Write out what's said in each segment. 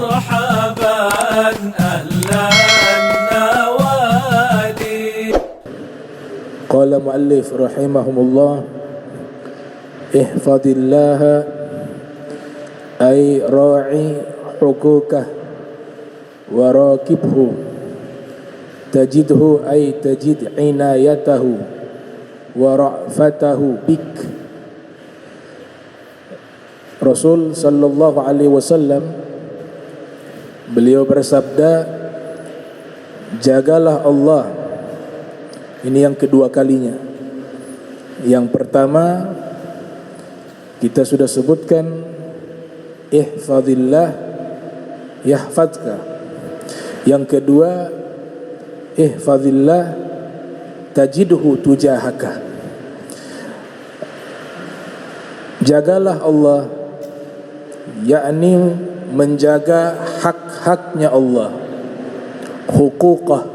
مرحبا أهلا النوادي. قال مؤلف رحمه الله: احفظ الله أي راعي حقوقه وراقبه تجده أي تجد عنايته ورأفته بك. Rasul sallallahu alaihi wasallam beliau bersabda, jagalah Allah. Ini yang kedua kalinya. Yang pertama kita sudah sebutkan, ihfazillah yahfazka. Yang kedua, ihfazillah tajidhu tujahaka. Jagalah Allah, yakni menjaga hak-haknya Allah, hukukah,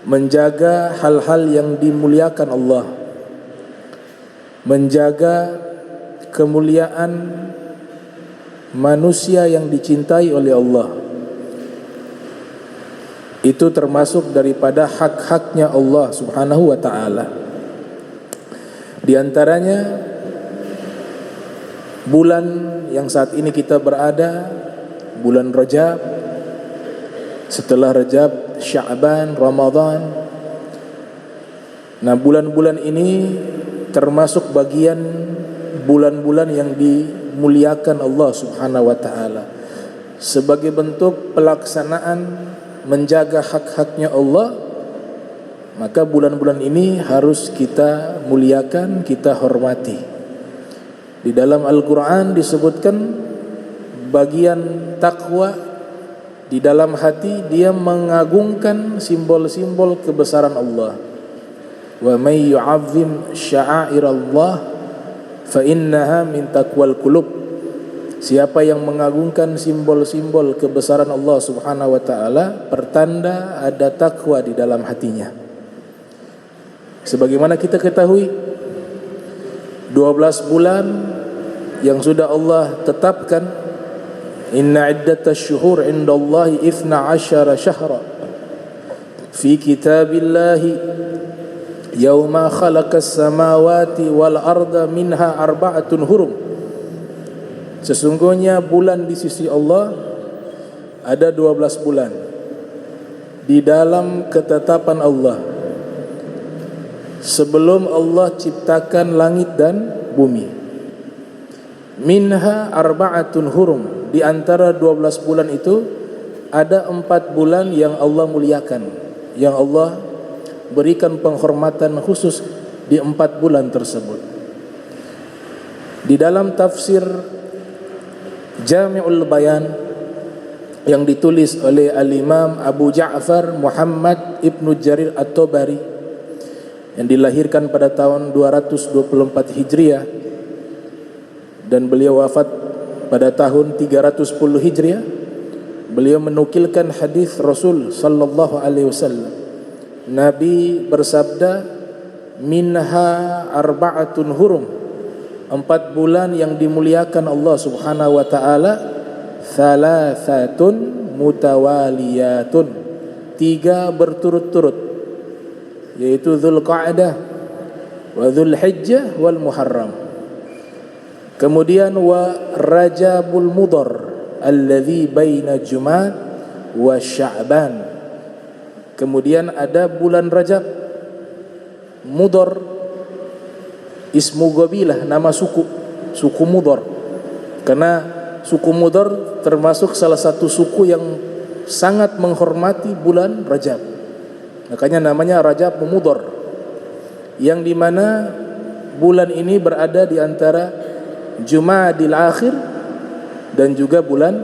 menjaga hal-hal yang dimuliakan Allah, menjaga kemuliaan manusia yang dicintai oleh Allah. Itu termasuk daripada hak-haknya Allah subhanahu wa ta'ala. Di antaranya bulan yang saat ini kita berada, bulan Rajab. Setelah Rajab, Sya'ban, Ramadan. Nah, bulan-bulan ini termasuk bagian bulan-bulan yang dimuliakan Allah subhanahu wa ta'ala. Sebagai bentuk pelaksanaan menjaga hak-haknya Allah, maka bulan-bulan ini harus kita muliakan, kita hormati. Di dalam Al-Quran disebutkan bagian takwa di dalam hati, dia mengagungkan simbol-simbol kebesaran Allah. Wa may yu'azzim sya'airallah fa innaha min taqwal qulub. Siapa yang mengagungkan simbol-simbol kebesaran Allah subhanahu wa ta'ala, pertanda ada takwa di dalam hatinya. Sebagaimana kita ketahui, 12 bulan yang sudah Allah tetapkan, inna iddatash syuhur indallahi 12 syahra fi kitabillahi yauma khalaqas samawati wal arda minha arba'atun hurum. Sesungguhnya bulan di sisi Allah ada 12 bulan di dalam ketetapan Allah sebelum Allah ciptakan langit dan bumi. Minha arba'atun hurum, di antara 12 bulan itu ada 4 bulan yang Allah muliakan, yang Allah berikan penghormatan khusus di 4 bulan tersebut. Di dalam tafsir Jami'ul Bayan yang ditulis oleh Al-Imam Abu Ja'far Muhammad Ibnu Jarir At-Tabari, yang dilahirkan pada tahun 224 Hijriah dan beliau wafat pada tahun 310 Hijriah, beliau menukilkan hadis Rasul sallallahu alaihi wasallam. Nabi bersabda, minha arba'atun hurum, 4 bulan yang dimuliakan Allah subhanahu wa ta'ala, thalathatun mutawaliyatun, 3 berturut-turut, yaitu Dzulqa'dah wa Dzulhijjah wal Muharram. Kemudian wa Rajabul Mudhar alladzi baina Jumad wa Sya'ban. Kemudian ada bulan Rajab. Mudhar ismu qabilah, nama suku Mudhar. Karena suku Mudhar termasuk salah satu suku yang sangat menghormati bulan Rajab. Makanya namanya Rajab Mudhar, yang dimana bulan ini berada di antara Jumadil Akhir dan juga bulan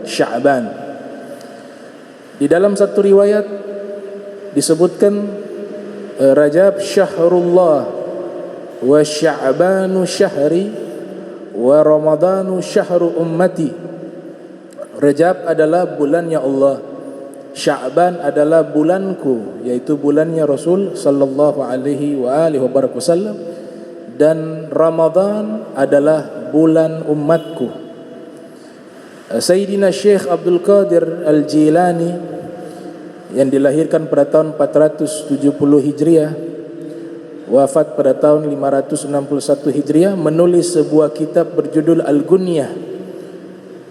Sya'ban. Di dalam satu riwayat disebutkan Rajab syahrullah wa Sya'banu syahri wa Ramadanu syahru ummati. Rajab adalah bulannya Allah, Sya'ban adalah bulanku, yaitu bulannya Rasul sallallahu alaihi wasallam, dan Ramadan adalah bulan umatku. Sayyidina Syekh Abdul Qadir Al-Jilani yang dilahirkan pada tahun 470 Hijriah, wafat pada tahun 561 Hijriah, menulis sebuah kitab berjudul Al-Gunyah.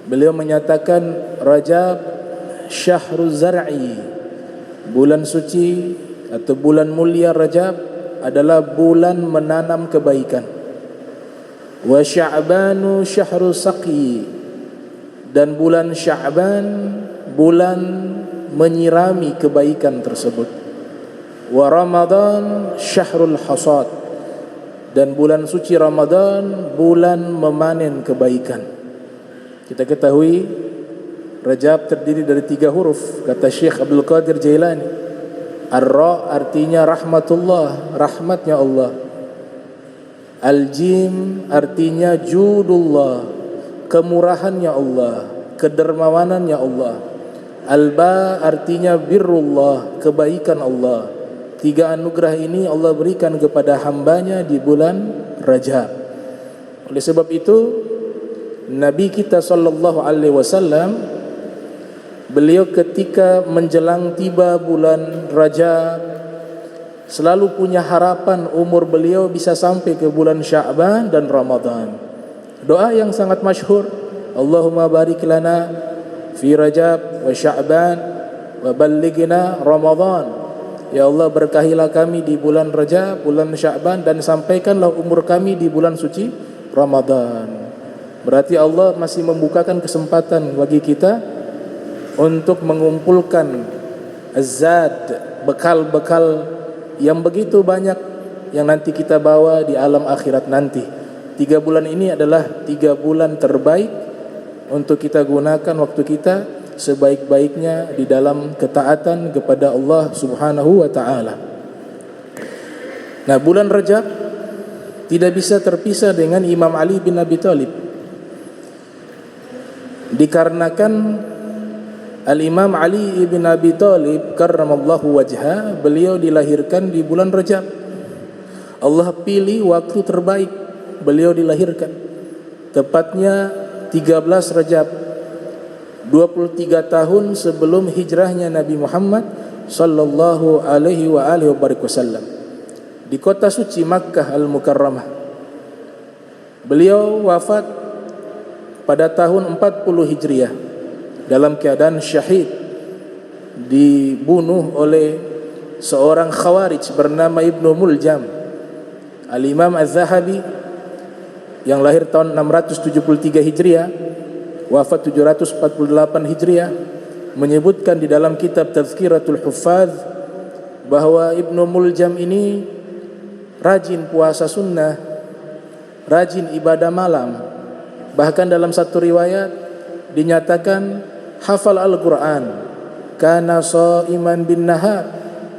Beliau menyatakan Rajab Syahrul Zar'i, bulan suci atau bulan mulia Rajab adalah bulan menanam kebaikan. Wa Sya'banu Syahrul Saqi, dan bulan Sya'ban bulan menyirami kebaikan tersebut. Wa Ramadan Syahrul Hasad, dan bulan suci Ramadan bulan memanen kebaikan. Kita ketahui Rajab terdiri dari 3 huruf, kata Syekh Abdul Qadir Jailani. Ar-Ra artinya rahmatullah, rahmatnya Allah. Al-Jim artinya judullah, kemurahannya Allah, kedermawanannya Allah. Al-Ba artinya birrullah, kebaikan Allah. 3 anugerah ini Allah berikan kepada hambanya di bulan Rajab. Oleh sebab itu Nabi kita sallallahu alaihi wasallam, beliau ketika menjelang tiba bulan Rajab selalu punya harapan umur beliau bisa sampai ke bulan Sya'ban dan Ramadan. Doa yang sangat masyhur, Allahumma barik lana fi Rajab wa Sya'ban wa ballighna Ramadan. Ya Allah, berkahilah kami di bulan Rajab, bulan Sya'ban, dan sampaikanlah umur kami di bulan suci Ramadan. Berarti Allah masih membukakan kesempatan bagi kita untuk mengumpulkan azad, bekal-bekal yang begitu banyak yang nanti kita bawa di alam akhirat nanti. 3 bulan ini adalah 3 bulan terbaik untuk kita gunakan waktu kita sebaik-baiknya di dalam ketaatan kepada Allah Subhanahu wa taala. Nah, bulan Rajab tidak bisa terpisah dengan Imam Ali bin Abi Thalib. Dikarenakan Al-Imam Ali bin Abi Thalib karramallahu wajhah, beliau dilahirkan di bulan Rajab. Allah pilih waktu terbaik beliau dilahirkan, tepatnya 13 Rajab, 23 tahun sebelum hijrahnya Nabi Muhammad sallallahu alaihi wasallam di kota suci Makkah Al-Mukarramah. Beliau wafat pada tahun 40 Hijriah dalam keadaan syahid, dibunuh oleh seorang khawarij bernama Ibnu Muljam. Al-Imam Az-Zahabi yang lahir tahun 673 Hijriah, wafat 748 Hijriah, menyebutkan di dalam kitab Tazkiratul Huffaz bahwa Ibnu Muljam ini rajin puasa sunnah, rajin ibadah malam. Bahkan dalam satu riwayat dinyatakan hafal Al-Quran, kana shaiman bin nahar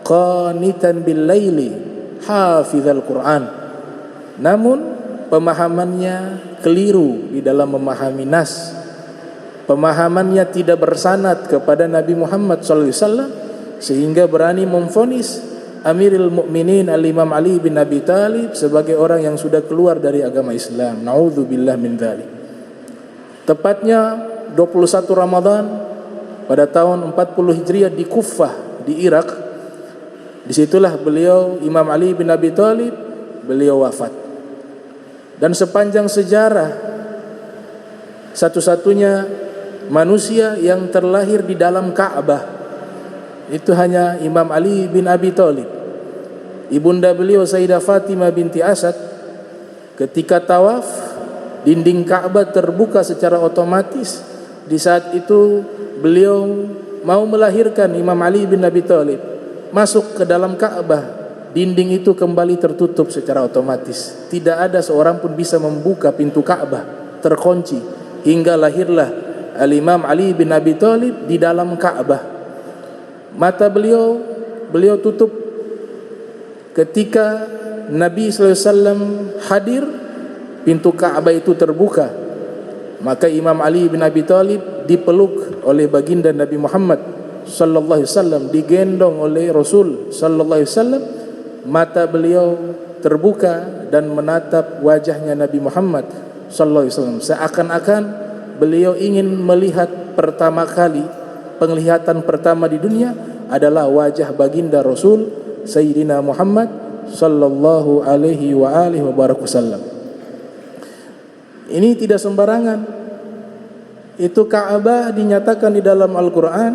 qanitan bil laili hafizal Quran. Namun pemahamannya keliru di dalam memahami nas. Pemahamannya tidak bersanad kepada Nabi Muhammad SAW, sehingga berani memvonis Amirul Mukminin Al-Imam Ali bin Abi Thalib sebagai orang yang sudah keluar dari agama Islam. Na'udzubillah min dzalik. Tepatnya 21 Ramadan pada tahun 40 Hijriah di Kufah di Irak. Disitulah beliau, Imam Ali bin Abi Thalib, beliau wafat. Dan sepanjang sejarah, satu-satunya manusia yang terlahir di dalam Ka'bah itu hanya Imam Ali bin Abi Thalib. Ibunda beliau Sayyidah Fatimah binti Asad, ketika tawaf, dinding Ka'bah terbuka secara otomatis. Di saat itu beliau mau melahirkan Imam Ali bin Abi Thalib, masuk ke dalam Ka'bah, dinding itu kembali tertutup secara otomatis. Tidak ada seorang pun bisa membuka pintu Ka'bah, terkunci, hingga lahirlah Al-Imam Ali bin Abi Thalib di dalam Ka'bah. Mata beliau tutup ketika Nabi SAW hadir, pintu Ka'bah itu terbuka. Maka Imam Ali bin Abi Thalib dipeluk oleh baginda Nabi Muhammad sallallahu alaihi wasallam, digendong oleh Rasul sallallahu alaihi wasallam. Mata beliau terbuka dan menatap wajahnya Nabi Muhammad sallallahu alaihi wasallam, seakan-akan beliau ingin melihat pertama kali, penglihatan pertama di dunia adalah wajah baginda Rasul Sayyidina Muhammad sallallahu alaihi wa alihi wasallam. Ini tidak sembarangan. Itu Ka'bah dinyatakan di dalam Al-Quran,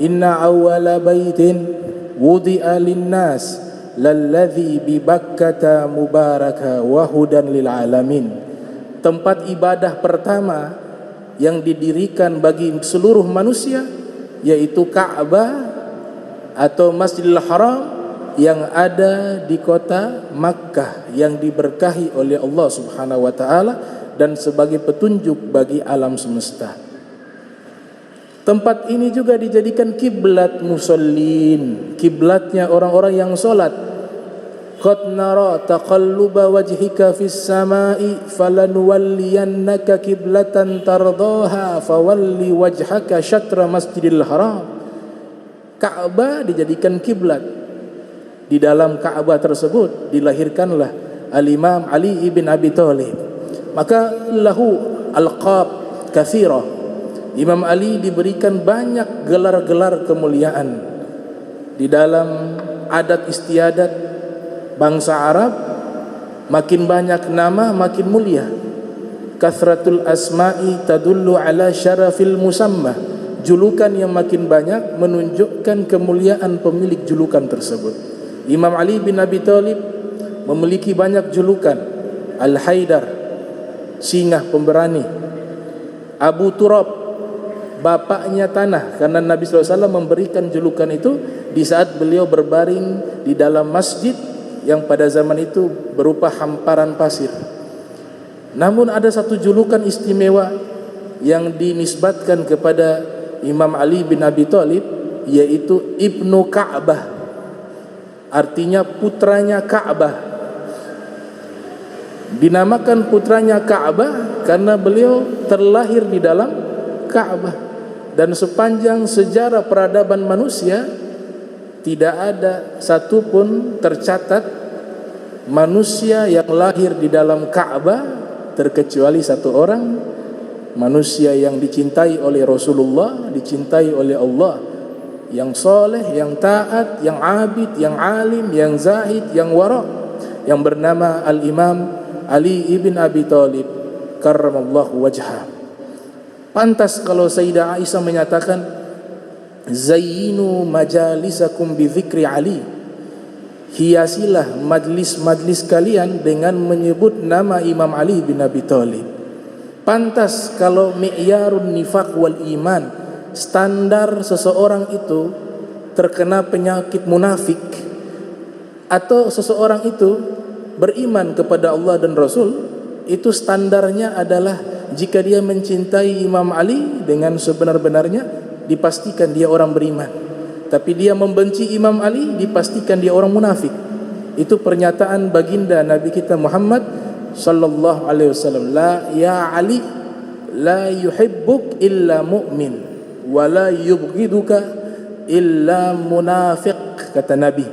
inna awwala baitin wudi'a linnas lalladzi bi Bakkata mubaraka wa hudan lil alamin. Tempat ibadah pertama yang didirikan bagi seluruh manusia yaitu Ka'bah atau Masjidil Haram yang ada di kota Makkah yang diberkahi oleh Allah Subhanahu wa taala dan sebagai petunjuk bagi alam semesta. Tempat ini juga dijadikan kiblat musallin, kiblatnya orang-orang yang salat. Qad nara taqalluba wajhika fis samai falanuwalliyannaka kiblatan tardaha fawalli wajhaka syatra Masjidil Haram. Ka'bah dijadikan kiblat. Di dalam Ka'bah tersebut dilahirkanlah Al-Imam Ali ibn Abi Thalib. Maka lahu alqab katsira. Imam Ali diberikan banyak gelar-gelar kemuliaan. Di dalam adat istiadat bangsa Arab, makin banyak nama makin mulia. Kathratul asma'i tadullu ala syarafil musamma. Julukan yang makin banyak menunjukkan kemuliaan pemilik julukan tersebut. Imam Ali bin Abi Thalib memiliki banyak julukan. Al-Haidar, singa pemberani. Abu Turab, bapaknya tanah, karena Nabi SAW memberikan julukan itu di saat beliau berbaring di dalam masjid yang pada zaman itu berupa hamparan pasir. Namun ada satu julukan istimewa yang dinisbatkan kepada Imam Ali bin Abi Thalib, yaitu Ibnu Ka'bah, artinya putranya Ka'bah. Dinamakan putranya Ka'bah karena beliau terlahir di dalam Ka'bah. Dan sepanjang sejarah peradaban manusia tidak ada satupun tercatat manusia yang lahir di dalam Ka'bah terkecuali satu orang, manusia yang dicintai oleh Rasulullah, dicintai oleh Allah, yang soleh, yang taat, yang abid, yang alim, yang zahid, yang wara', yang bernama Al-Imam Ali ibn Abi Thalib karramallahu wajhah. Pantas kalau Sayyidah Aisyah menyatakan, zayyinu majalisakum bi dzikri Ali. Hiasilah majlis-majlis kalian dengan menyebut nama Imam Ali bin Abi Thalib. Pantas kalau mi'yarun nifaq wal iman, standar seseorang itu terkena penyakit munafik atau seseorang itu beriman kepada Allah dan Rasul, itu standarnya adalah jika dia mencintai Imam Ali dengan sebenar-benarnya, dipastikan dia orang beriman. Tapi dia membenci Imam Ali, dipastikan dia orang munafik. Itu pernyataan baginda Nabi kita Muhammad sallallahu alaihi wasallam, la ya Ali la yuhibbuk illa mu'min wa la yubghiduka illa munafiq, kata Nabi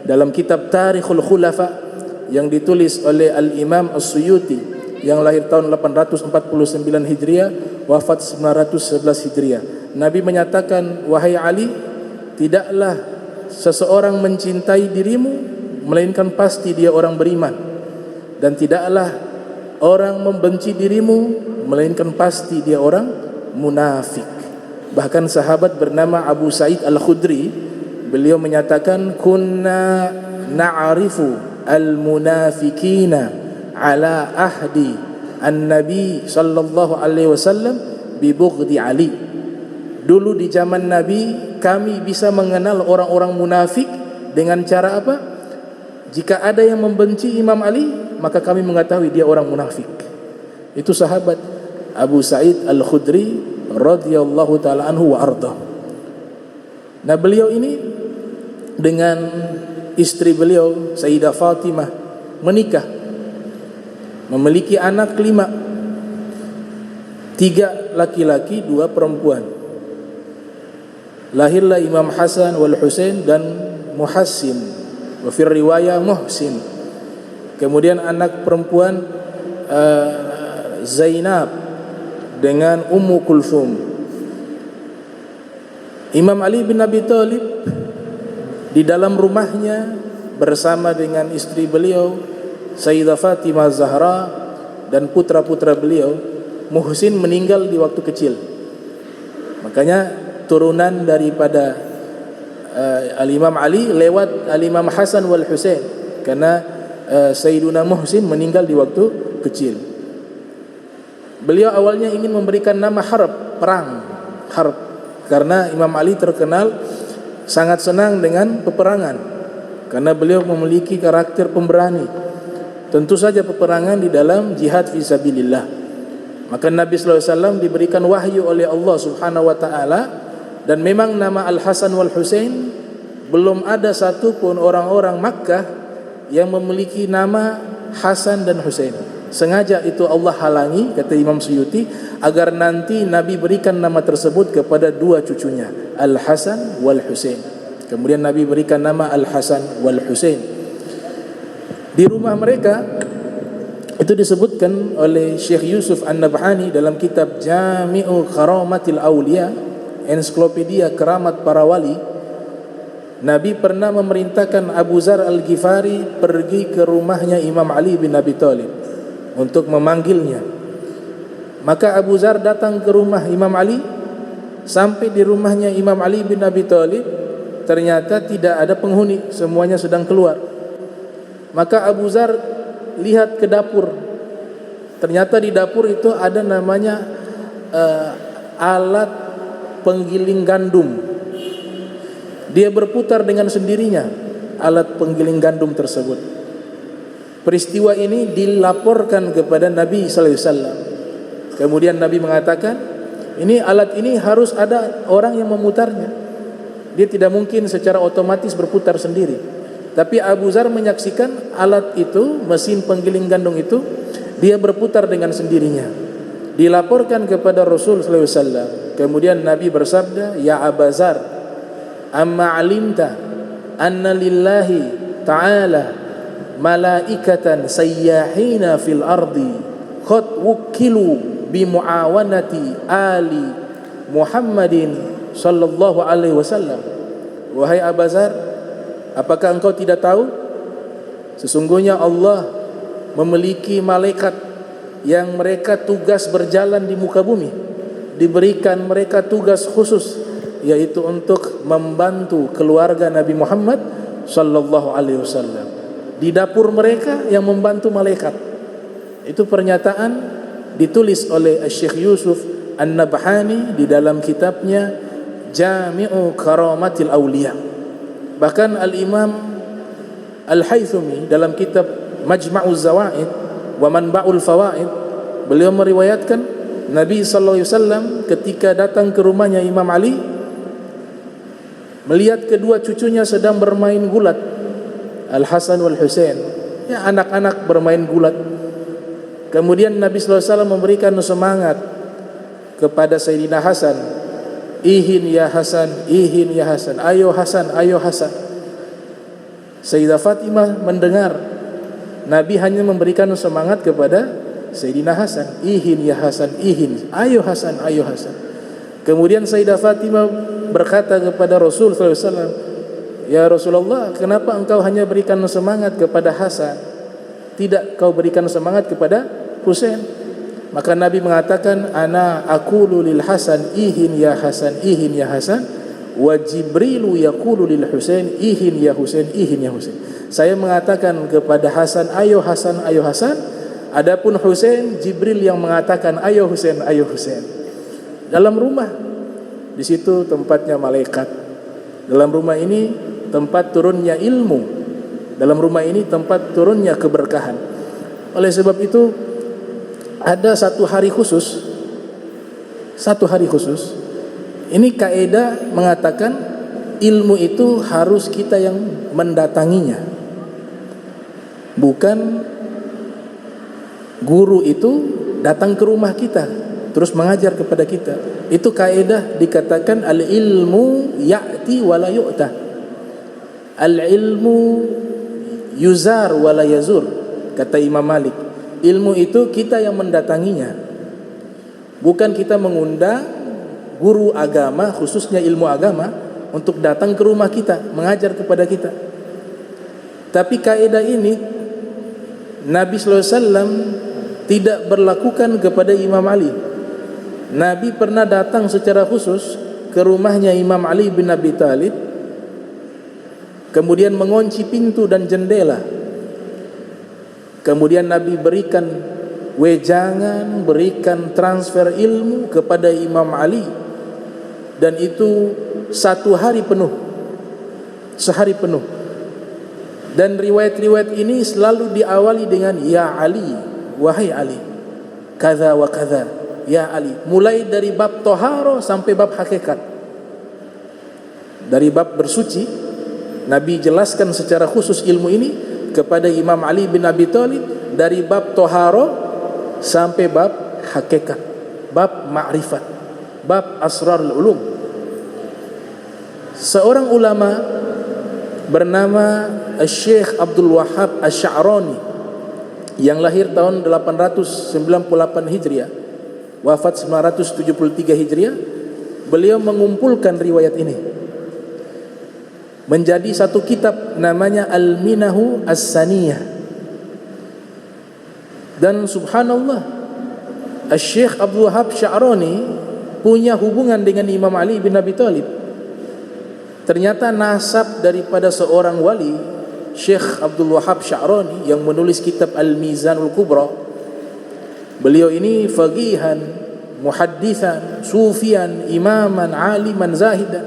dalam kitab Tarikhul Khulafa yang ditulis oleh Al-Imam As-Suyuti yang lahir tahun 849 Hijriah, wafat 911 Hijriah. Nabi menyatakan, wahai Ali, tidaklah seseorang mencintai dirimu melainkan pasti dia orang beriman, dan tidaklah orang membenci dirimu melainkan pasti dia orang munafik. Bahkan sahabat bernama Abu Sa'id Al-Khudri, beliau menyatakan, kunna na'arifu al-munafikina ala ahdi an-nabi sallallahu alaihi wasallam bi bughdi Ali. Dulu di zaman Nabi kami bisa mengenal orang-orang munafik dengan cara apa? Jika ada yang membenci Imam Ali, maka kami mengetahui dia orang munafik. Itu sahabat Abu Sa'id Al-Khudri radhiyallahu taala anhu wa arda. Nah, beliau ini dengan istri beliau Sayyidah Fatimah menikah, memiliki anak 5, 3 laki-laki 2 perempuan. Lahirlah Imam Hasan wal Husain dan Muhassin, wa fi riwayah Muhsin. Kemudian anak perempuan Zainab dengan Ummu Kulthum. Imam Ali bin Abi Thalib di dalam rumahnya bersama dengan istri beliau Sayyidah Fatimah Zahra dan putra-putra beliau. Muhsin meninggal di waktu kecil. Makanya turunan daripada Al-Imam Ali lewat Al-Imam Hasan wal Husain, karena Sayyiduna Muhsin meninggal di waktu kecil. Beliau awalnya ingin memberikan nama Harb, perang, Harb, karena Imam Ali terkenal sangat senang dengan peperangan, karena beliau memiliki karakter pemberani. Tentu saja peperangan di dalam jihad fisabilillah. Maka Nabi sallallahu alaihi wasallam diberikan wahyu oleh Allah Subhanahu wa taala, dan memang nama Al-Hasan wal Husain belum ada satu pun orang-orang Makkah yang memiliki nama Hasan dan Husain. Sengaja itu Allah halangi, kata Imam Suyuti, agar nanti Nabi berikan nama tersebut kepada dua cucunya, Al-Hasan wal Husain. Kemudian Nabi berikan nama Al-Hasan wal Husain. Di rumah mereka itu disebutkan oleh Syekh Yusuf An-Nabhani dalam kitab Jami'u Karamatil Awliya, ensiklopedia keramat para wali. Nabi pernah memerintahkan Abu Zar Al-Ghifari pergi ke rumahnya Imam Ali bin Abi Thalib untuk memanggilnya. Maka Abu Zar datang ke rumah Imam Ali. Sampai di rumahnya Imam Ali bin Abi Thalib, ternyata tidak ada penghuni, semuanya sedang keluar. Maka Abu Zar lihat ke dapur. Ternyata di dapur itu ada namanya alat penggiling gandum. Dia berputar dengan sendirinya, alat penggiling gandum tersebut. Peristiwa ini dilaporkan kepada Nabi sallallahu alaihi wasallam. Kemudian Nabi mengatakan, ini alat ini harus ada orang yang memutarnya. Dia tidak mungkin secara otomatis berputar sendiri. Tapi Abu Zar menyaksikan alat itu, mesin penggiling gandum itu, dia berputar dengan sendirinya. Dilaporkan kepada Rasul sallallahu alaihi wasallam. Kemudian Nabi bersabda, "Ya Abu Zar, amma alimta anna lillahi ta'ala malaikatan sayyahina fil ardi qad wukilu bi muawanati ali Muhammadin sallallahu alaihi wasallam." Wahai Abu Zar, apakah engkau tidak tahu sesungguhnya Allah memiliki malaikat yang mereka tugas berjalan di muka bumi, diberikan mereka tugas khusus, yaitu untuk membantu keluarga Nabi Muhammad sallallahu alaihi wasallam. Di dapur mereka yang membantu malaikat. Itu pernyataan ditulis oleh Syekh Yusuf An-Nabhani di dalam kitabnya Jami'u Karamatil Awliya. Bahkan Al-Imam Al-Haythumi dalam kitab Majma'uz Zawaid wa Manba'ul Fawaid, beliau meriwayatkan Nabi sallallahu alaihi wasallam ketika datang ke rumahnya Imam Ali, melihat kedua cucunya sedang bermain gulat, Al-Hasan wal Husain, ya anak-anak bermain gulat. Kemudian Nabi sallallahu alaihi wasallam memberikan semangat kepada Sayyidina Hasan, "Ihin ya Hasan, ihin ya Hasan, ayo Hasan, ayo Hasan." Sayyidah Fatimah mendengar Nabi hanya memberikan semangat kepada Sayyidina Hasan, "Ihin ya Hasan, ihin, ayo Hasan, ayo Hasan." Kemudian Sayyidah Fatimah berkata kepada Rasul sallallahu alaihi wasallam, "Ya Rasulullah, kenapa engkau hanya berikan semangat kepada Hasan, tidak kau berikan semangat kepada Husain?" Maka Nabi mengatakan, "Ana aqulu lil Hasan, ihin ya Hasan, ihin ya Hasan, wa Jibrilu yaqulu lil Husain, ihin ya Husain, ihin ya Husain." Saya mengatakan kepada Hasan, "Ayo Hasan, ayo Hasan." Adapun Husain, Jibril yang mengatakan, "Ayo Husain, ayo Husain." Dalam rumah, di situ tempatnya malaikat. Dalam rumah ini tempat turunnya ilmu. Dalam rumah ini tempat turunnya keberkahan. Oleh sebab itu ada satu hari khusus. Satu hari khusus. Ini kaidah mengatakan ilmu itu harus kita yang mendatanginya. Bukan guru itu datang ke rumah kita terus mengajar kepada kita. Itu kaidah dikatakan al-ilmu ya'ti wa la yu'ta. Al-ilmu yuzar wa la yazur, kata Imam Malik. Ilmu itu kita yang mendatanginya. Bukan kita mengundang guru agama, khususnya ilmu agama, untuk datang ke rumah kita, mengajar kepada kita. Tapi kaidah ini Nabi SAW tidak berlakukan kepada Imam Ali. Nabi pernah datang secara khusus ke rumahnya Imam Ali bin Abi Thalib, kemudian mengunci pintu dan jendela. Kemudian Nabi berikan wejangan, berikan transfer ilmu kepada Imam Ali, dan itu 1 hari penuh, sehari penuh. Dan riwayat-riwayat ini selalu diawali dengan ya Ali, wahai Ali, kaza wa kaza, ya Ali. Mulai dari bab toharo sampai bab hakikat. Dari bab bersuci, Nabi jelaskan secara khusus ilmu ini kepada Imam Ali bin Abi Thalib. Dari bab toharo sampai bab hakikat, bab ma'rifat, bab asrarul ulum. Seorang ulama bernama Syekh Abdul Wahhab Asy-Sya'rani yang lahir tahun 898 Hijriah, wafat 973 Hijriah. Beliau mengumpulkan riwayat ini menjadi satu kitab namanya Al-Minahu As-Saniyah. Dan subhanallah, Syekh Abdul Wahhab Asy-Sya'rani punya hubungan dengan Imam Ali bin Abi Thalib. Ternyata nasab daripada seorang wali, Syekh Abdul Wahhab Asy-Sya'rani, yang menulis kitab Al-Mizanul Kubra. Beliau ini faqihan, muhaddithan, sufian, imaman, aliman, zahidan,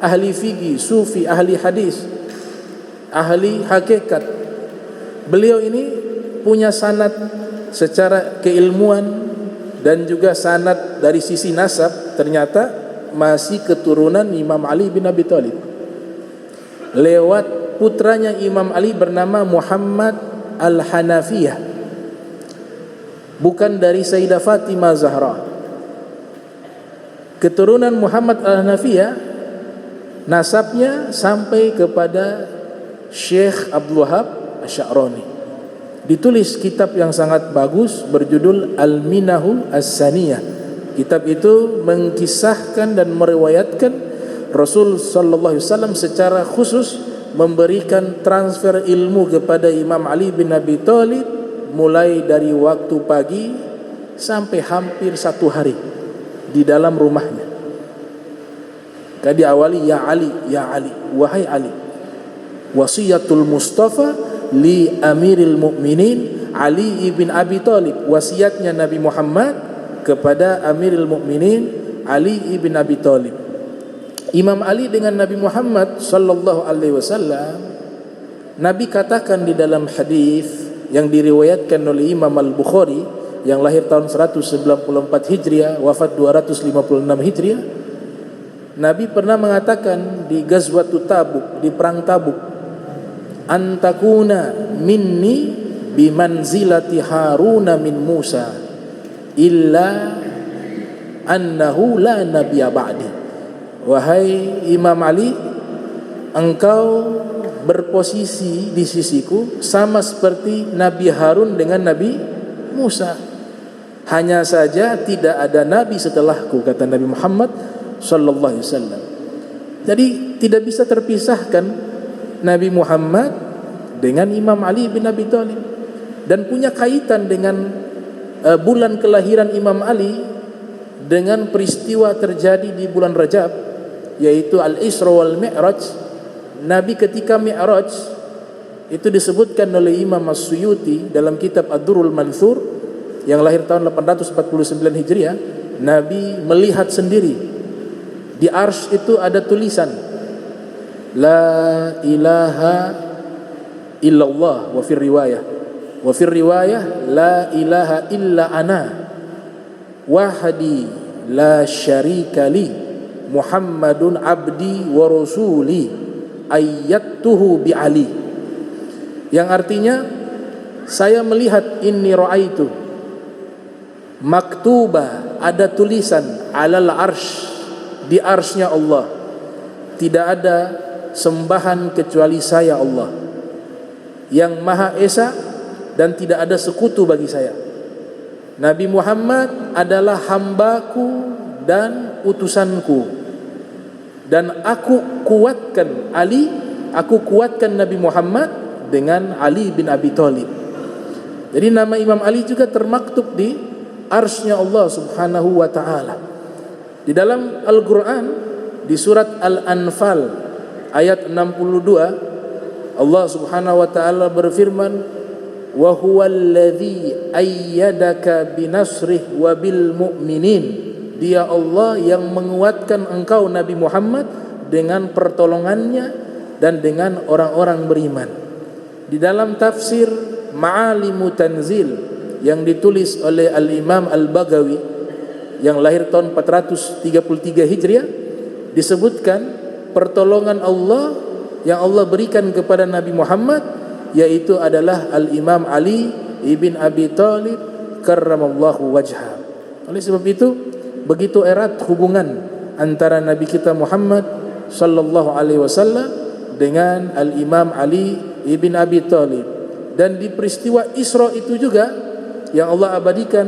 ahli fiqih, sufi, ahli hadis, ahli hakikat. Beliau ini punya sanad secara keilmuan dan juga sanad dari sisi nasab, ternyata masih keturunan Imam Ali bin Abi Thalib lewat putranya Imam Ali bernama Muhammad Al-Hanafiyah, bukan dari Sayyidah Fatimah Zahra. Keturunan Muhammad Al-Hanafiyah nasabnya sampai kepada Syekh Abdul Wahhab Asy-Sya'rani. Ditulis kitab yang sangat bagus berjudul Al-Minahu As-Saniyah. Kitab itu mengkisahkan dan meriwayatkan Rasul sallallahu alaihi wasallam secara khusus memberikan transfer ilmu kepada Imam Ali bin Abi Thalib mulai dari waktu pagi sampai hampir 1 hari di dalam rumahnya. Tadi awali ya Ali, ya Ali, wahai Ali. Wasiyatul Mustafa li Amiril Mukminin Ali ibn Abi Thalib. Wasiatnya Nabi Muhammad kepada Amirul Mukminin Ali ibn Abi Thalib. Imam Ali dengan Nabi Muhammad sallallahu alaihi wasallam, Nabi katakan di dalam hadis yang diriwayatkan oleh Imam Al-Bukhari yang lahir tahun 194 Hijriah, wafat 256 Hijriah. Nabi pernah mengatakan di Ghazwatut Tabuk, di perang Tabuk, antakuna minni bimanzilati Haruna min Musa illa annahu la nabiyya ba'di. Wahai Imam Ali, engkau berposisi di sisiku sama seperti Nabi Harun dengan Nabi Musa. Hanya saja tidak ada nabi setelahku, kata Nabi Muhammad sallallahu alaihi wasallam. Jadi tidak bisa terpisahkan Nabi Muhammad dengan Imam Ali bin Abi Thalib, dan punya kaitan dengan bulan kelahiran Imam Ali dengan peristiwa terjadi di bulan Rajab, yaitu Al-Isra wal Mi'raj. Nabi ketika Mi'raj itu disebutkan oleh Imam As-Suyuti dalam kitab Ad-Durrul Mansur yang lahir tahun 849 Hijriah. Nabi melihat sendiri di arsy itu ada tulisan La ilaha illallah, wa fir riwayah la ilaha illa ana wahdi la syarika li Muhammadun abdi wa rasuli ayyatuhu bi Ali, yang artinya saya melihat inni ra'aitu maktuba, ada tulisan alal arsh, di arsy-Nya Allah, tidak ada sembahan kecuali saya Allah yang Maha Esa dan tidak ada sekutu bagi saya. Nabi Muhammad adalah hambaku dan utusanku, dan aku kuatkan Nabi Muhammad dengan Ali bin Abi Thalib. Jadi nama Imam Ali juga termaktub di arsy-Nya Allah Subhanahu wa taala. Di dalam Al-Qur'an di surat Al-Anfal ayat 62 Allah Subhanahu wa taala berfirman, wa huwallazi ayyadaka binasrihi wa bil mu'minin. Dia Allah yang menguatkan engkau Nabi Muhammad dengan pertolongannya dan dengan orang-orang beriman. Di dalam tafsir Ma'alimu Tanzil yang ditulis oleh Al-Imam Al-Baghawi yang lahir tahun 433 Hijriah, disebutkan pertolongan Allah yang Allah berikan kepada Nabi Muhammad yaitu adalah Al-Imam Ali ibn Abi Thalib karramallahu wajhah. Oleh sebab itu begitu erat hubungan antara Nabi kita Muhammad sallallahu alaihi wasallam dengan Al-Imam Ali ibn Abi Thalib. Dan di peristiwa Isra itu juga yang Allah abadikan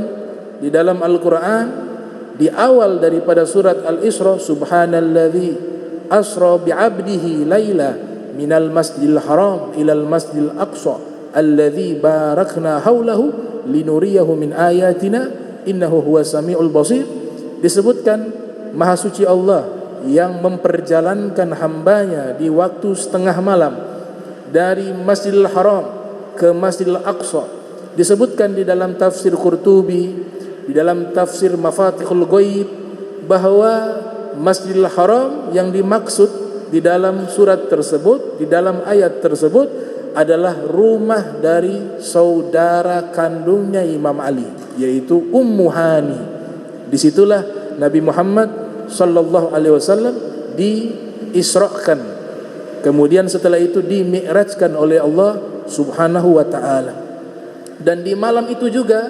di dalam Al-Quran, di awal daripada surat Al-Isra, subhanalladzi asra bi'abdihi laila minal masjidil haram ilal masjidil aqsa alladzi barakna haulahu linuriyahu min ayatina innahu huwas samiul basir. Disebutkan maha suci Allah yang memperjalankan hambanya di waktu setengah malam dari Masjidil Haram ke Masjidil Aqsa. Disebutkan di dalam tafsir Qurtubi, di dalam tafsir Mafatihul Ghaib, bahwa Masjidil Haram yang dimaksud di dalam surat tersebut, di dalam ayat tersebut adalah rumah dari saudara kandungnya Imam Ali, yaitu Ummu Hani. Disitulah Nabi Muhammad sallallahu alaihi wasallam diisrakan, kemudian setelah itu dimi'rajkan oleh Allah Subhanahu wa ta'ala. Dan di malam itu juga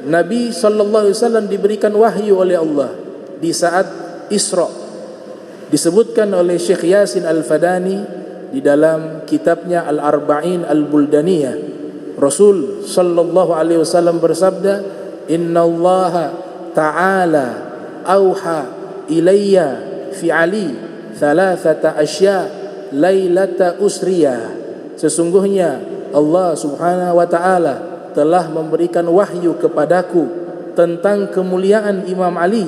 Nabi sallallahu alaihi wasallam diberikan wahyu oleh Allah di saat Isra. Disebutkan oleh Syekh Yasin Al-Fadani di dalam kitabnya Al-Arba'in Al-Buldaniyah, Rasul sallallahu alaihi wasallam bersabda, innallaha ta'ala auha ilayya fi Ali thalathata asya lailata usriya. Sesungguhnya Allah Subhanahu wa taala telah memberikan wahyu kepadaku tentang kemuliaan Imam Ali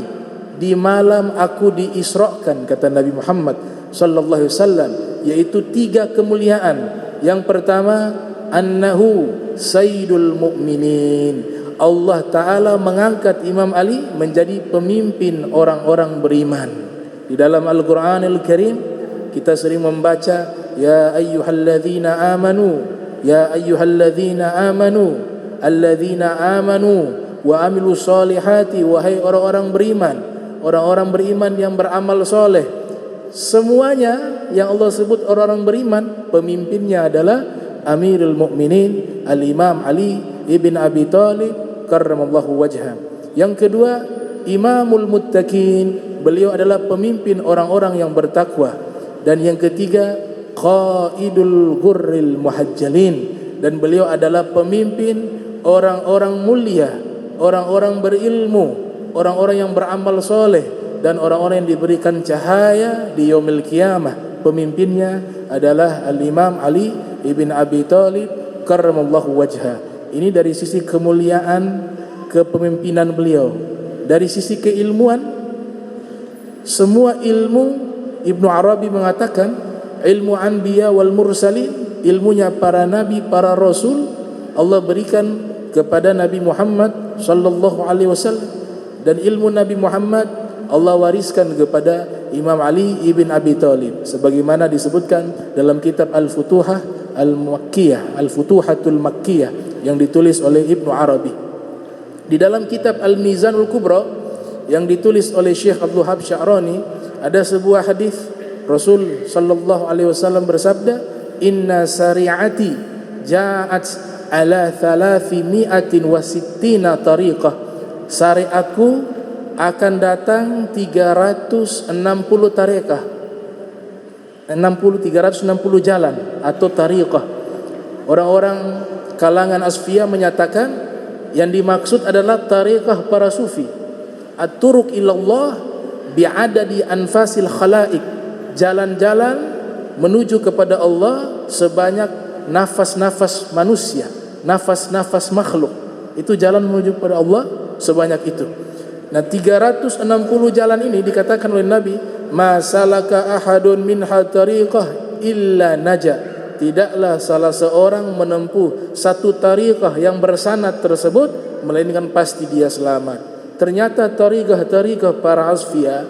di malam aku diisrakan, kata Nabi Muhammad sallallahu alaihi wasallam, yaitu 3 kemuliaan. Yang pertama, annahu sayyidul mu'minin. Allah Ta'ala mengangkat Imam Ali menjadi pemimpin orang-orang beriman. Di dalam Al-Quranul Karim kita sering membaca, ya ayyuhalladzina amanu, ya ayyuhalladzina amanu, alladzina amanu wa amilu salihati. Wahai orang-orang beriman, orang-orang beriman yang beramal soleh. Semuanya yang Allah sebut orang-orang beriman, pemimpinnya adalah Amirul Mukminin Al-Imam Ali ibn Abi Thalib karramallahu wajhah. Yang kedua, Imamul Muttaqin, beliau adalah pemimpin orang-orang yang bertakwa. Dan yang ketiga, Qaidul Ghurril Muhajjalin, dan beliau adalah pemimpin orang-orang mulia, orang-orang berilmu, orang-orang yang beramal soleh, dan orang-orang yang diberikan cahaya di yaumil qiyamah. Pemimpinnya adalah Al-Imam Ali ibn Abi Thalib karramallahu wajhah. Ini dari sisi kemuliaan kepemimpinan beliau. Dari sisi keilmuan, semua ilmu, Ibnu Arabi mengatakan, ilmu anbiya wal mursalin, ilmunya para nabi, para rasul, Allah berikan kepada Nabi Muhammad sallallahu alaihi wasallam. Dan ilmu Nabi Muhammad Allah wariskan kepada Imam Ali ibn Abi Thalib, sebagaimana disebutkan dalam kitab Al-Futuhah Al-Makkiyah, Al-Futuhatul Makkiyah, yang ditulis oleh Ibnu Arabi. Di dalam kitab Al-Mizanul Kubra yang ditulis oleh Syekh Abdul Wahab Sya'rani, ada sebuah hadis Rasul sallallahu alaihi wasallam bersabda, inna sari'ati ja'at ala 360 tariqah. Syariatku akan datang 360 tariqah, 360 jalan atau tariqah. Orang-orang kalangan asfiya menyatakan Yang dimaksud adalah tariqah para sufi. At-turuq ilallah bi'adadi anfasil khalaik. Jalan-jalan menuju kepada Allah sebanyak nafas-nafas manusia, nafas-nafas makhluk. Itu jalan menuju kepada Allah sebanyak itu. Nah, 360 jalan ini dikatakan oleh Nabi, ma salaka ahadun minha tariqah illa naja. Tidaklah salah seorang menempuh satu tariqah yang bersanad tersebut melainkan pasti dia selamat. Ternyata tariqah para asfiya,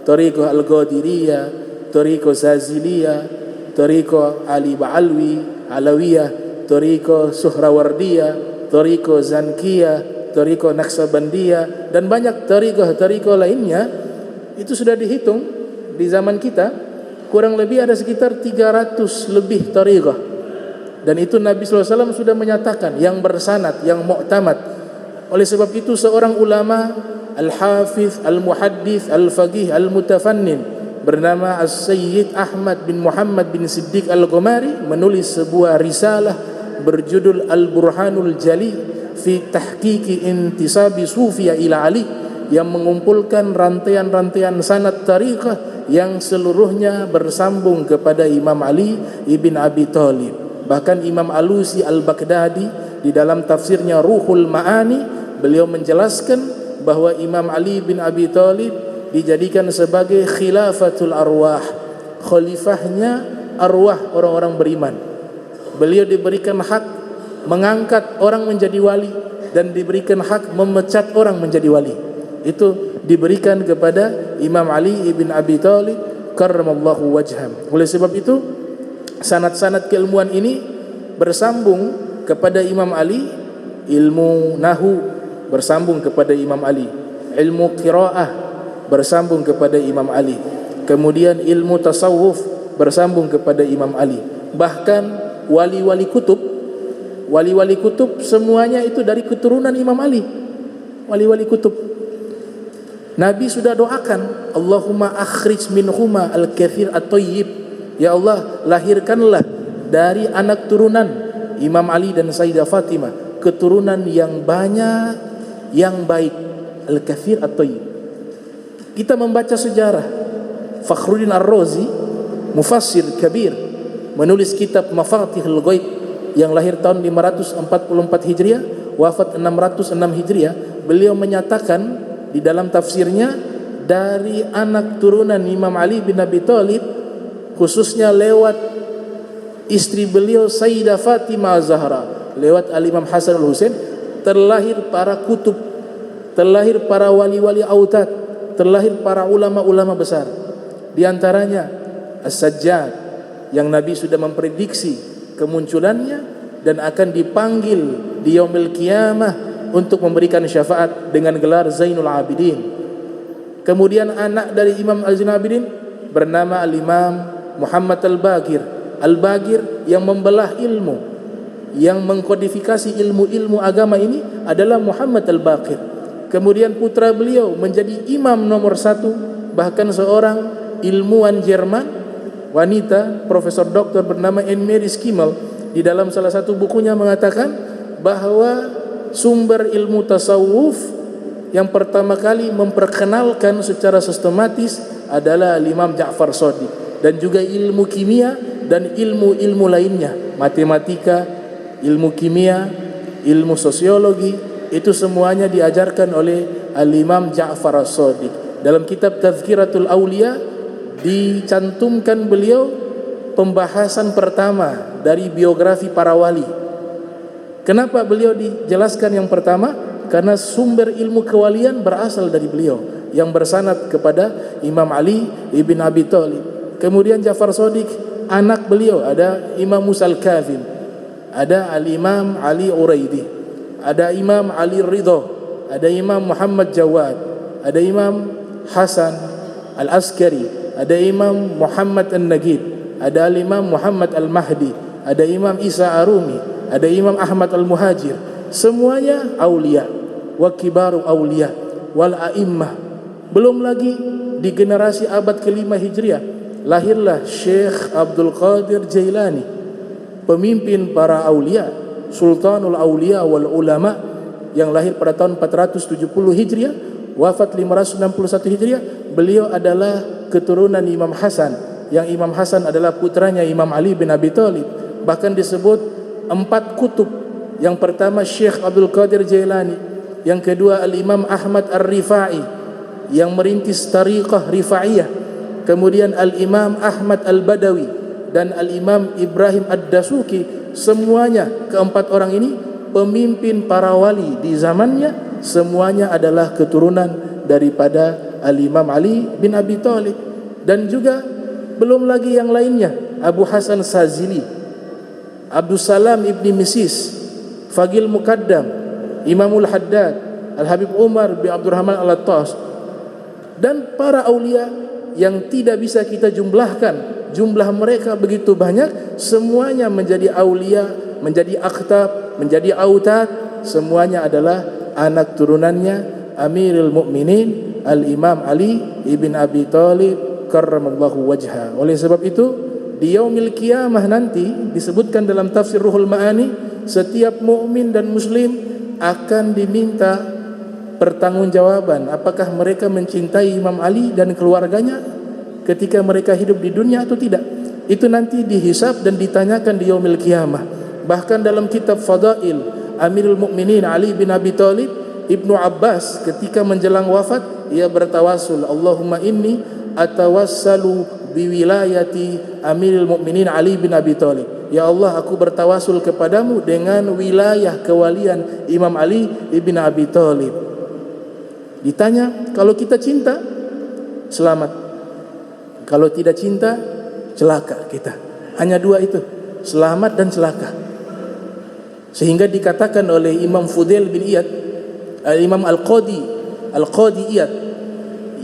tariqah al-Qadiriyah, tariqah Zaziliyah, tariqah Ali Ba'alwi, Alawiyah, tariqah Suhrawardiyah, tariqah Zankiyah, tariqah Naksabandiyah, dan banyak tariqah lainnya. Itu sudah dihitung di zaman kita, kurang lebih ada sekitar 300 lebih tariqah. Dan itu Nabi SAW sudah menyatakan yang bersanad, yang mu'tamad. Oleh sebab itu seorang ulama al-hafiz, al-muhaddith, al-faqih, al-mutafannin bernama As-Sayyid Ahmad bin Muhammad bin Siddiq Al-Ghumari menulis sebuah risalah berjudul Al-Burhanul Jali fi tahqiqi intisabi sufiyah ila Ali, yang mengumpulkan rantaian-rantaian sanad tariqah yang seluruhnya bersambung kepada Imam Ali ibn Abi Thalib. Bahkan Imam Alusi Al-Baghdadi di dalam tafsirnya Ruhul Ma'ani, beliau menjelaskan bahwa Imam Ali bin Abi Thalib dijadikan sebagai khilafatul arwah, khalifahnya arwah orang-orang beriman. Beliau diberikan hak mengangkat orang menjadi wali dan diberikan hak memecat orang menjadi wali. Itu diberikan kepada Imam Ali ibn Abi Thalib karramallahu wajham. Oleh sebab itu sanad-sanad keilmuan ini bersambung kepada Imam Ali. Ilmu nahu bersambung kepada Imam Ali, ilmu qiraah bersambung kepada Imam Ali, kemudian ilmu tasawuf bersambung kepada Imam Ali. Bahkan wali-wali kutub semuanya itu dari keturunan Imam Ali. Wali-wali kutub, Nabi sudah doakan, Allahumma akhrij minhuma al-kathir at-tayyib. Ya Allah, lahirkanlah dari anak turunan Imam Ali dan Sayyidah Fatimah keturunan yang banyak, yang baik. Al-kathir at-tayyib. Kita membaca sejarah, Fakhruddin Ar-Razi, mufassir kabir, menulis kitab Mafatihul Ghaib yang lahir tahun 544 Hijriah, wafat 606 Hijriah. Beliau menyatakan di dalam tafsirnya, dari anak turunan Imam Ali bin Abi Thalib, khususnya lewat istri beliau Sayyidah Fatimah Zahra, lewat Al-Imam Hasan Al-Husain, terlahir para kutub, terlahir para wali-wali autad, terlahir para ulama-ulama besar. Di antaranya As-Sajjad, yang Nabi sudah memprediksi kemunculannya dan akan dipanggil di yaumil qiyamah untuk memberikan syafaat dengan gelar Zainul Abidin. Kemudian anak dari Imam Zainul Abidin bernama Al-Imam Muhammad Al-Baqir. Al-Baqir yang membelah ilmu, yang mengkodifikasi ilmu-ilmu agama ini adalah Muhammad Al-Baqir. Kemudian putra beliau menjadi imam nomor 1, bahkan seorang ilmuwan Jerman, wanita, Profesor Doktor bernama Anne-Marie Schimmel, di dalam salah satu bukunya mengatakan bahwa sumber ilmu tasawuf yang pertama kali memperkenalkan secara sistematis adalah Imam Ja'far Shadiq, dan juga ilmu kimia dan ilmu-ilmu lainnya, matematika, ilmu kimia, ilmu sosiologi, itu semuanya diajarkan oleh Al-Imam Ja'far Shadiq. Dalam kitab Tazkiratul Aulia dicantumkan beliau pembahasan pertama dari biografi para wali. Kenapa beliau dijelaskan yang pertama? Karena sumber ilmu kewalian berasal dari beliau yang bersanad kepada Imam Ali ibn Abi Thalib. Kemudian Ja'far Shadiq, anak beliau ada Imam Musa Al-Kazim, ada Al-Imam Ali Uraidi, ada Imam Ali Ridha, ada Imam Muhammad Jawad, ada Imam Hasan Al-Askari, ada Imam Muhammad An-Nagib, ada Imam Muhammad Al-Mahdi, ada Imam Isa Arumi, ada Imam Ahmad Al-Muhajir. Semuanya aulia wa kibaru aulia wal a'immah. Belum lagi di generasi abad ke-5 Hijriah lahirlah Syekh Abdul Qadir Jailani, pemimpin para aulia, sultanul aulia wal ulama, yang lahir pada tahun 470 Hijriah, wafat 561 Hijriah. Beliau adalah keturunan Imam Hasan, yang Imam Hasan adalah putranya Imam Ali bin Abi Thalib. Bahkan disebut 4 kutub. Yang pertama Syekh Abdul Qadir Jailani, yang kedua Al-Imam Ahmad Ar-Rifai yang merintis tariqah Rifaiyah, kemudian Al-Imam Ahmad Al-Badawi dan Al-Imam Ibrahim Ad-Dasuki. Semuanya keempat orang ini pemimpin para wali di zamannya, semuanya adalah keturunan daripada Al-Imam Ali bin Abi Thalib. Dan juga belum lagi yang lainnya, Abu Hasan Sazili, Abdul Salam Ibni Misis, Fagil Muqaddam, Imamul Haddad, Al-Habib Umar bin Abdurrahman Al-Attas, dan para aulia yang tidak bisa kita jumlahkan. Jumlah mereka begitu banyak, semuanya menjadi aulia, menjadi akhtab, menjadi autad. Semuanya adalah anak turunannya Amirul Mukminin Al-Imam Ali ibn Abi Thalib karramallahu wajha. Oleh sebab itu, di yaumil qiyamah nanti disebutkan dalam tafsir Ruhul Ma'ani, setiap mukmin dan muslim akan diminta pertanggungjawaban apakah mereka mencintai Imam Ali dan keluarganya ketika mereka hidup di dunia atau tidak. Itu nanti dihisab dan ditanyakan di yaumil qiyamah. Bahkan dalam kitab Fadail Amirul Mukminin Ali bin Abi Thalib, Ibnu Abbas ketika menjelang wafat, ia bertawasul, Allahumma inni atawassalu biwilayati Amirul Mukminin Ali bin Abi Thalib. Ya Allah, aku bertawasul kepadamu dengan wilayah kewalian Imam Ali ibn Abi Thalib. Ditanya, kalau kita cinta, selamat. Kalau tidak cinta, celaka kita. Hanya dua itu, selamat dan celaka. Sehingga dikatakan oleh Imam Fudail bin Iyad, Imam Al-Qadi Iyad,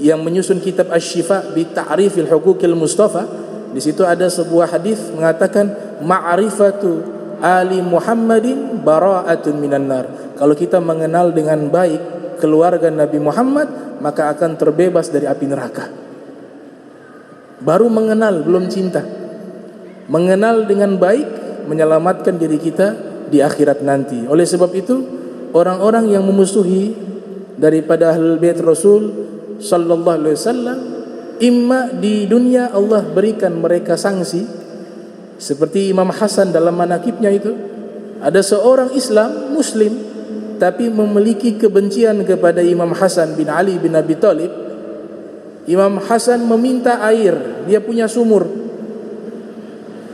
yang menyusun kitab Asy-Syifa bi Ta'rifil Huquqil Mustafa, di situ ada sebuah hadis mengatakan ma'rifatu ali Muhammadin bara'atun minan nar. Kalau kita mengenal dengan baik keluarga Nabi Muhammad, maka akan terbebas dari api neraka. Baru mengenal, belum cinta. Mengenal dengan baik menyelamatkan diri kita di akhirat nanti. Oleh sebab itu, orang-orang yang memusuhi daripada Ahlul Bait Rasul sallallahu alaihi wasallam, imma di dunia Allah berikan mereka sanksi, seperti Imam Hasan dalam manakibnya itu, ada seorang Islam Muslim tapi memiliki kebencian kepada Imam Hasan bin Ali bin Abi Thalib. Imam Hasan meminta air, dia punya sumur,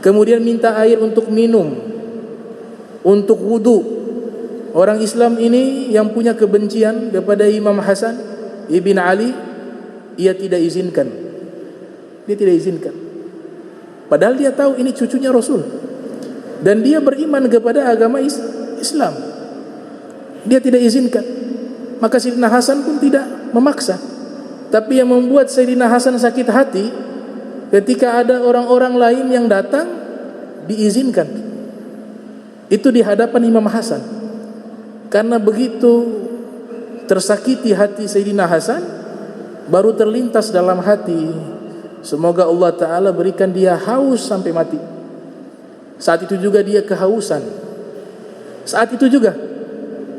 kemudian minta air untuk minum, untuk wudu. Orang Islam ini yang punya kebencian kepada Imam Hasan ibn Ali, ia tidak izinkan. Dia tidak izinkan. Padahal dia tahu ini cucunya Rasul, dan dia beriman kepada agama Islam. Dia tidak izinkan. Maka Sayyidina Hasan pun tidak memaksa. Tapi yang membuat Sayyidina Hasan sakit hati, ketika ada orang-orang lain yang datang, diizinkan. Itu di hadapan Imam Hasan. Karena begitu tersakiti hati Sayyidina Hasan, baru terlintas dalam hati, semoga Allah Ta'ala berikan dia haus sampai mati. Saat itu juga dia kehausan. Saat itu juga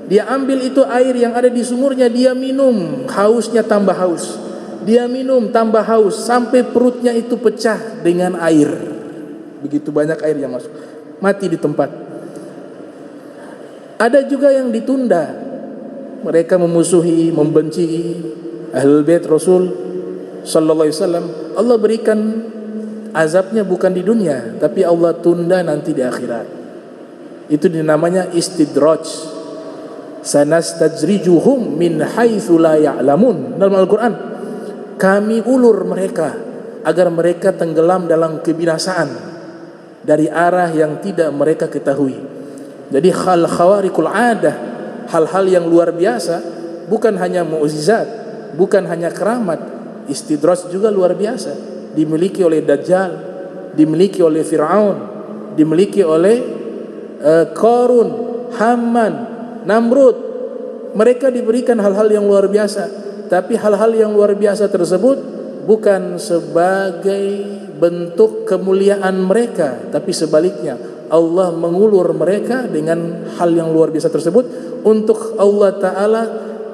dia ambil itu air yang ada di sumurnya, dia minum, hausnya tambah haus. Dia minum tambah haus sampai perutnya itu pecah dengan air. Begitu banyak air yang masuk, mati di tempat. Ada juga yang ditunda. Mereka memusuhi, membenci Ahlul Bait Rasul sallallahu alaihi wasallam. Allah berikan azabnya bukan di dunia, tapi Allah tunda nanti di akhirat. Itu dinamanya istidraj. Sanastajrijuhum min haitsu la ya'lamun. Dalam Al-Qur'an, kami ulur mereka agar mereka tenggelam dalam kebinasaan dari arah yang tidak mereka ketahui. Jadi hal khawariqul adah, hal-hal yang luar biasa, bukan hanya mukjizat, bukan hanya keramat, istidraj juga luar biasa, dimiliki oleh Dajjal, dimiliki oleh Fir'aun, dimiliki oleh Qarun, Haman, Namrud. Mereka diberikan hal-hal yang luar biasa, tapi hal-hal yang luar biasa tersebut bukan sebagai bentuk kemuliaan mereka, tapi sebaliknya Allah mengulur mereka dengan hal yang luar biasa tersebut untuk Allah Ta'ala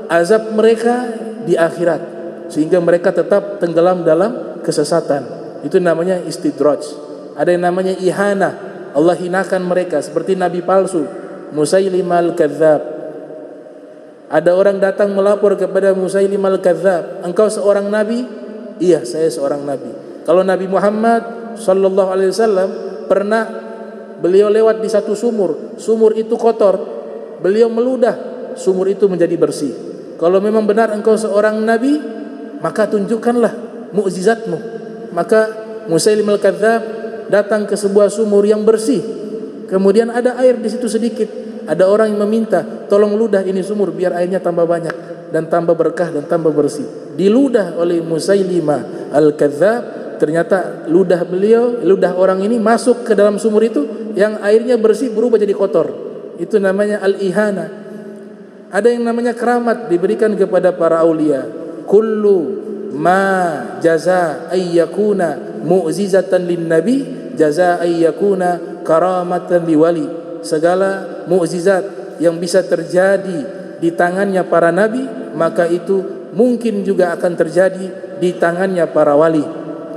azab mereka di akhirat, sehingga mereka tetap tenggelam dalam kesesatan. Itu namanya istidraj. Ada yang namanya ihana, Allah hinakan mereka, seperti nabi palsu Musailimah al-Kadzab. Ada orang datang melapor kepada Musailimah al-Kadzab, engkau seorang nabi? Iya, saya seorang nabi. Kalau Nabi Muhammad sallallahu alaihi wasallam pernah beliau lewat di satu sumur, sumur itu kotor, beliau meludah, sumur itu menjadi bersih. Kalau memang benar engkau seorang nabi, maka tunjukkanlah mukjizatmu. Maka Musailimah al-Kadzab datang ke sebuah sumur yang bersih, kemudian ada air di situ sedikit. Ada orang yang meminta, tolong ludah ini sumur biar airnya tambah banyak dan tambah berkah dan tambah bersih. Diludah oleh Musailimah al-Kadzab, ternyata ludah orang ini masuk ke dalam sumur itu, yang airnya bersih berubah jadi kotor. Itu namanya al-ihana. Ada yang namanya keramat diberikan kepada para aulia. Kullu ma jaza ayyakuna mu'zizatan lin nabi jaza ayyakuna karamatan liwali. Segala mukjizat yang bisa terjadi di tangannya para nabi, maka itu mungkin juga akan terjadi di tangannya para wali.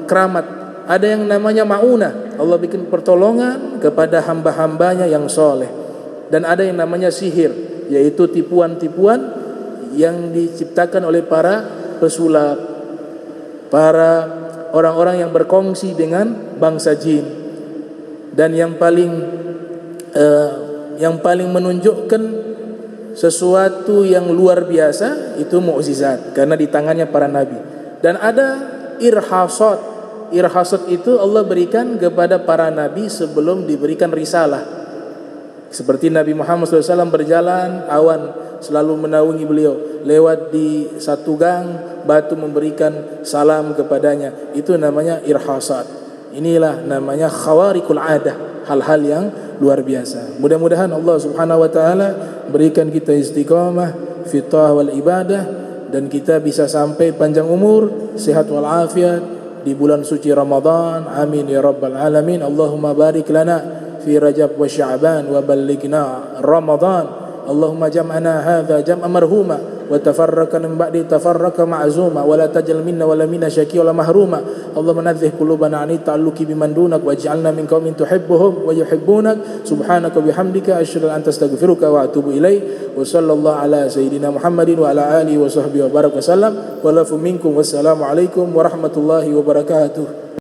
Keramat. Ada yang namanya ma'unah, Allah bikin pertolongan kepada hamba-hambanya yang soleh. Dan ada yang namanya sihir, yaitu tipuan-tipuan yang diciptakan oleh para pesulap, para orang-orang yang berkongsi dengan bangsa jin. Dan yang paling menunjukkan sesuatu yang luar biasa itu mukjizat, karena di tangannya para nabi. Dan ada irhasat. Irhasat itu Allah berikan kepada para nabi sebelum diberikan risalah. Seperti Nabi Muhammad SAW berjalan, awan selalu menaungi beliau. Lewat di satu gang, batu memberikan salam kepadanya. Itu namanya irhasat. Inilah namanya khawarikul adah, hal-hal yang luar biasa. Mudah-mudahan Allah Subhanahu wa taala berikan kita istiqamah fi ta'ah wal ibadah, dan kita bisa sampai panjang umur, sehat wal afiat di bulan suci Ramadan. Amin ya rabbal alamin. Allahumma barik lana fi Rajab wa Sya'ban wa ballighna Ramadan. Allahumma jam'ana hadza jam'an marhuma wa tafarraqna min ba'di tafarraqa ma'zuma wa la tajal minna wa la minna syaqiyya wa la mahruma. Allahumma nadhih qulubana 'an ta'alluqi biman dunak waj'alna min qaumin tuhibbuhum wa yuhibbunak. Subhanaka bihamdika asyhadu an anta astaghfiruka wa atubu ilaik. Wa sallallahu ala sayyidina Muhammadin wa ala alihi wa sahbihi wa baraka wasallam. Wa lafu minkum wassalamu alaikum warahmatullahi wabarakatuh.